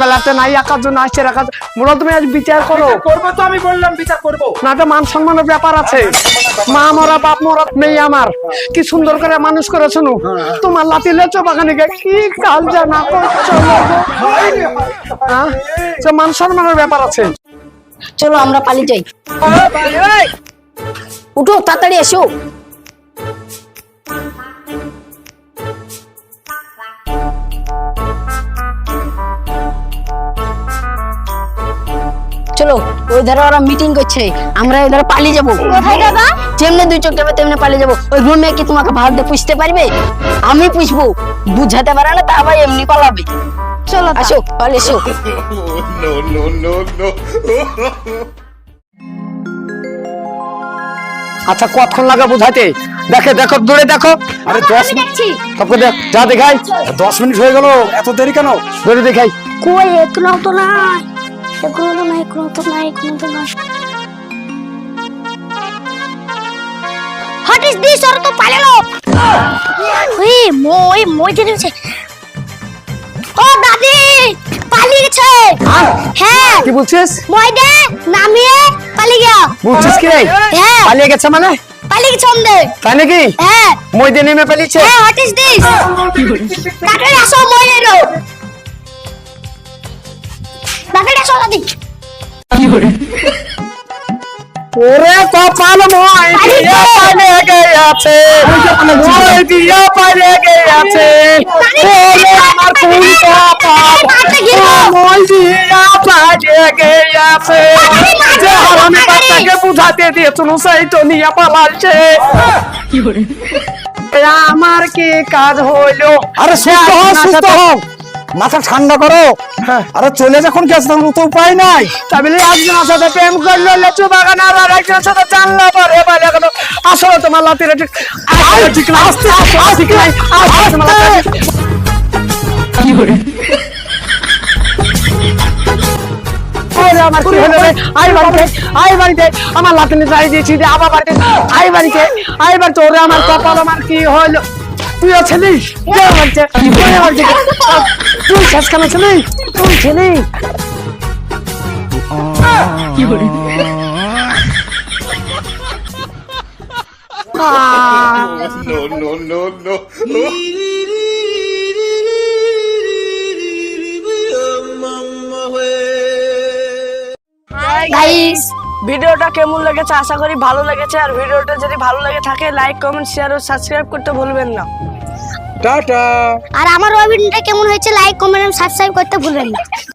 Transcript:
বেলাতে নাই একার জন্য আসছে রাখার মোরা তুমি আজ বিচার করো। করবো তো, আমি বললাম বিচার করবো না তো মান সম্মানের ব্যাপার আছে। মা মরা বাপ মরা মেয়ে আমার কি সুন্দর করে মানুষ করে শুনু। তোমার লাতি লেচো বাগানে গিয়ে কি কাল জানা করছো মান সম্মানের ব্যাপার আছে। চলো আমরা পালিয়ে যাই। উঠো তাড়াতাড়ি এসো। চলো ওই ধারে ওরা মিটিং করছে, আমরা ওই ধারে পালিয়ে যাবো। কোথায় যাবা? যেমনি দুই চোখ যাবে তেমনি পালিয়ে যাবো। ওই মেয়ে কি তোমাকে ভাত দিয়ে পুষতে পারবে? আমি পুষবো, বুঝাতে পারে না তা আবার এমনি পালাবে। চলো আসো, পালিয়ে এসো। আচ্ছা কতক্ষণ লাগে বুঝাইতে? দেখে দেখো দূরে দেখো। আরে 10 মিনিট তোকে দেখ যা দেখাই। 10 মিনিট হয়ে গেল, এত দেরি কেন? দূরে দেখাই। কই এখনো তো নাই, এখনো তো নাই, এখনো তো নাই, এখনো তো নাই। What is this? ওরা তো পালালো। ওই মই জেনেছে। ও দাদি পালিয়ে গেছে। হ্যাঁ কি বলছিস? মই দে নামিয়ে পালিয়ে গেল। বলছিস কি রে? হ্যাঁ পালিয়ে গেছে মানে? পালিয়ে গেছে ওমদে। তাই নাকি? হ্যাঁ মই দিয়ে নেমে পালিয়েছে? হ্যাঁ হোয়াট ইজ দিস? তাকে আসো মই এলো। তাকে আসো দাদি। ওরে কপাল মই দিয়া পালিয়ে গেছে, মই দিয়া পালিয়ে গেছে। ওরে আমার ফুল কপাল মই দিয়া পালিয়ে গেছে। যে হারামি বাচ্চাকে বুঝাতে দিয়েছিল সেই তো নিয়ে পালাচ্ছে। আমার কি কাজ হইলো? আরে সুস্থ হও, সুস্থ হও, মাথা ঠান্ডা করো। আরে চলে যখন গেছে তখন তো উপায় নাই। তাহলে একজনের সাথে প্রেম করলো লেচু বাগান, আর একজনের সাথে জানলো পরে পালিয়ে গেল। আসলে তোমার লাতিরে ঠিক ঠিক না, আস্তে আস্তে ঠিক নাই। আমার কি হলো রে? আই বাড়িতে আমার লাতিনে যাই দিয়েছি যে আবার বাড়িতে আই বাড়িতে ওরে আমার কপাল আমার কি হলো? তুই ছিলিস? তুই শেষ কেন ছিলিস? তুই ছিলি গাইস ভিডিওটা কেমন লেগেছে আশা করি ভালো লেগেছে। আর ভিডিওটা যদি ভালো লেগে থাকে লাইক কমেন্ট শেয়ার ও সাবস্ক্রাইব করতে ভুলবেন না। টাটা। আর আমার ওই ভিডিওটা কেমন হয়েছে লাইক কমেন্ট সাবস্ক্রাইব করতে ভুলবেন না।